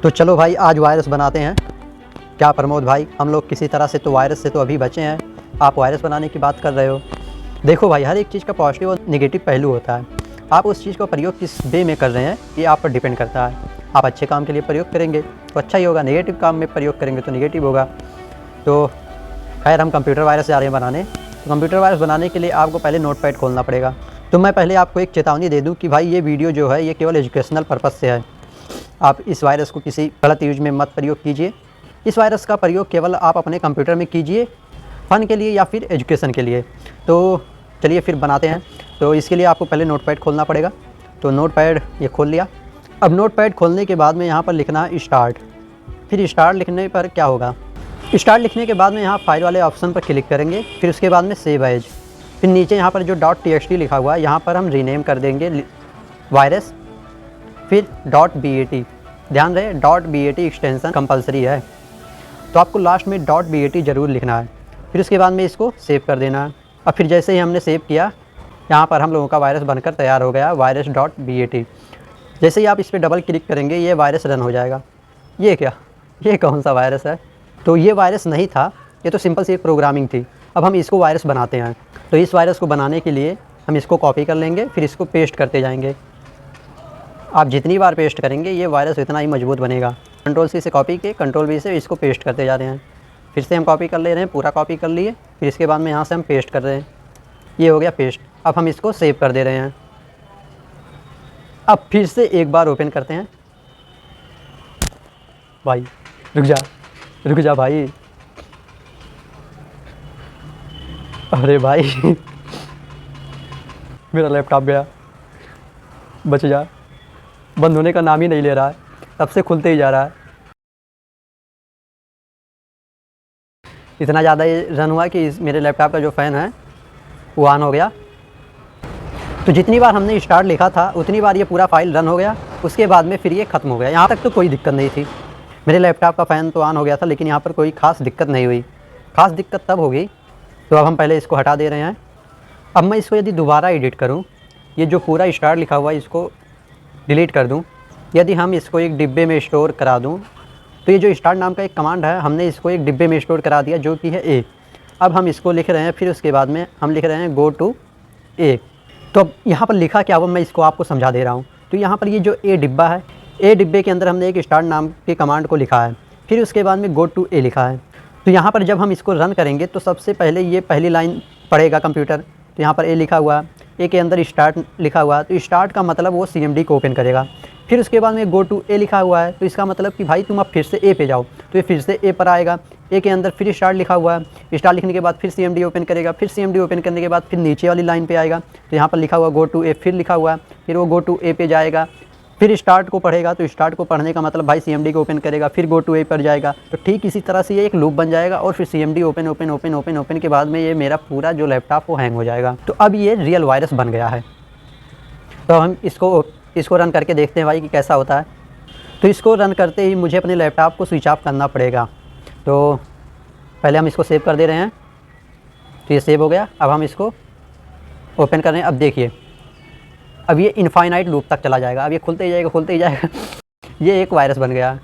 तो चलो भाई आज वायरस बनाते हैं। क्या प्रमोद भाई, हम लोग किसी तरह से तो वायरस से तो अभी बचे हैं, आप वायरस बनाने की बात कर रहे हो। देखो भाई, हर एक चीज़ का पॉजिटिव और नेगेटिव पहलू होता है। आप उस चीज़ का प्रयोग किस वे में कर रहे हैं ये आप पर डिपेंड करता है। आप अच्छे काम के लिए प्रयोग करेंगे तो अच्छा ही होगा, नेगेटिव काम में प्रयोग करेंगे तो नेगेटिव होगा। तो खैर, हम कंप्यूटर वायरस जा रहे हैं बनाने। तो कंप्यूटर वायरस बनाने के लिए आपको पहले नोटपैड खोलना पड़ेगा। तो मैं पहले आपको एक चेतावनी दे दूं कि भाई ये वीडियो जो है ये केवल एजुकेशनल पर्पज़ से है। आप इस वायरस को किसी गलत यूज में मत प्रयोग कीजिए। इस वायरस का प्रयोग केवल आप अपने कंप्यूटर में कीजिए, फ़न के लिए या फिर एजुकेशन के लिए। तो चलिए फिर बनाते हैं। तो इसके लिए आपको पहले नोटपैड खोलना पड़ेगा। तो नोटपैड ये खोल लिया। अब नोटपैड खोलने के बाद में यहाँ पर लिखना है स्टार्ट। फिर स्टार्ट लिखने पर क्या होगा, स्टार्ट लिखने के बाद में यहाँ फाइल वाले ऑप्शन पर क्लिक करेंगे। फिर उसके बाद में सेव एज। फिर नीचे यहाँ पर जो .txt लिखा हुआ है यहाँ पर हम रीनेम कर देंगे वायरस। फिर .bat, ध्यान रहे .bat एक्सटेंशन कंपलसरी है, तो आपको लास्ट में .bat ज़रूर लिखना है। फिर उसके बाद में इसको सेव कर देना है। अब फिर जैसे ही हमने सेव किया, यहाँ पर हम लोगों का वायरस बनकर तैयार हो गया, वायरस .bat। जैसे ही आप इस पर डबल क्लिक करेंगे ये वायरस रन हो जाएगा। ये क्या, ये कौन सा वायरस है? तो ये वायरस नहीं था, ये तो सिंपल सी एक प्रोग्रामिंग थी। अब हम इसको वायरस बनाते हैं। तो इस वायरस को बनाने के लिए हम इसको कॉपी कर लेंगे, फिर इसको पेस्ट करते जाएंगे। आप जितनी बार पेस्ट करेंगे ये वायरस इतना ही मजबूत बनेगा। Ctrl+C से कॉपी के Ctrl+V से इसको पेस्ट करते जा रहे हैं। फिर से हम कॉपी कर ले रहे हैं, पूरा कॉपी कर लिए। फिर इसके बाद में यहाँ से हम पेस्ट कर रहे हैं, ये हो गया पेस्ट। अब हम इसको सेव कर दे रहे हैं। अब फिर से एक बार ओपन करते हैं। भाई रुक जा भाई, अरे भाई मेरा लैपटॉप गया, बच जा। बंद होने का नाम ही नहीं ले रहा है, तब से खुलते ही जा रहा है। इतना ज़्यादा ये रन हुआ कि मेरे लैपटॉप का जो फ़ैन है वो ऑन हो गया। तो जितनी बार हमने स्टार्ट लिखा था उतनी बार ये पूरा फाइल रन हो गया। उसके बाद में फिर ये ख़त्म हो गया। यहाँ तक तो कोई दिक्कत नहीं थी। मेरे लैपटॉप का फ़ैन तो ऑन हो गया था, लेकिन यहाँ पर कोई ख़ास दिक्कत नहीं हुई। ख़ास दिक्कत तब होगी, तो अब हम पहले इसको हटा दे रहे हैं। अब मैं इसको यदि दोबारा एडिट करूँ, ये जो पूरा स्टार्ट लिखा हुआ है इसको डिलीट कर दूँ, यदि हम इसको एक डिब्बे में स्टोर करा दूँ, तो ये जो स्टार्ट नाम का एक कमांड है, हमने इसको एक डिब्बे में स्टोर करा दिया जो कि है ए। अब हम इसको लिख रहे हैं, फिर उसके बाद में हम लिख रहे हैं गो टू ए। तो अब यहाँ पर लिखा क्या हुआ मैं इसको आपको समझा दे रहा हूँ। तो यहाँ पर ये जो ए डिब्बा है, ए डिब्बे के अंदर हमने एक स्टार्ट नाम के कमांड को लिखा है, फिर उसके बाद में गो टू ए लिखा है। तो यहाँ पर जब हम इसको रन करेंगे तो सबसे पहले ये पहली लाइन पढ़ेगा कंप्यूटर। तो यहाँ पर ए लिखा हुआ है, ए के अंदर स्टार्ट लिखा हुआ है, तो स्टार्ट का मतलब वो CMD को ओपन करेगा। फिर उसके बाद में गो टू ए लिखा हुआ है, तो इसका मतलब कि भाई तुम अब फिर से ए पे जाओ, तो ये फिर से ए पर आएगा। ए के अंदर फिर स्टार्ट लिखा हुआ है, स्टार्ट लिखने के बाद फिर CMD ओपन करेगा, फिर CMD ओपन करने के बाद फिर नीचे वाली लाइन पे आएगा। तो यहाँ पर लिखा हुआ गो टू ए, फिर लिखा हुआ है, फिर वो गो टू ए पे जाएगा, फिर स्टार्ट को पढ़ेगा। तो स्टार्ट को पढ़ने का मतलब भाई CMD को ओपन करेगा, फिर गो टू ए पर जाएगा। तो ठीक इसी तरह से ये एक लूप बन जाएगा और फिर CMD ओपन के बाद में ये मेरा पूरा जो लैपटॉप वो हैंग हो जाएगा। तो अब ये रियल वायरस बन गया है। तो हम इसको रन करके देखते हैं भाई कि कैसा होता है। तो इसको रन करते ही मुझे अपने लैपटॉप को स्विच ऑफ करना पड़ेगा। तो पहले हम इसको सेव कर दे रहे हैं। तो ये सेव हो गया। अब हम इसको ओपन कर रहे हैं। अब देखिए, अब ये इनफाइनाइट लूप तक चला जाएगा। अब ये खुलते ही जाएगा ये एक वायरस बन गया,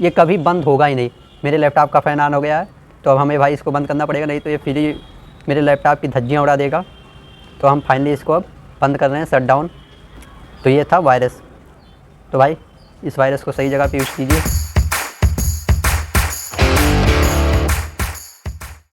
ये कभी बंद होगा ही नहीं। मेरे लैपटॉप का फ़ैन ऑन हो गया है, तो अब हमें भाई इसको बंद करना पड़ेगा, नहीं तो ये फिर ही मेरे लैपटॉप की धज्जियाँ उड़ा देगा। तो हम फाइनली इसको अब बंद कर रहे हैं, शट डाउन। तो ये था वायरस। तो भाई इस वायरस को सही जगह पे यूज़ कीजिए।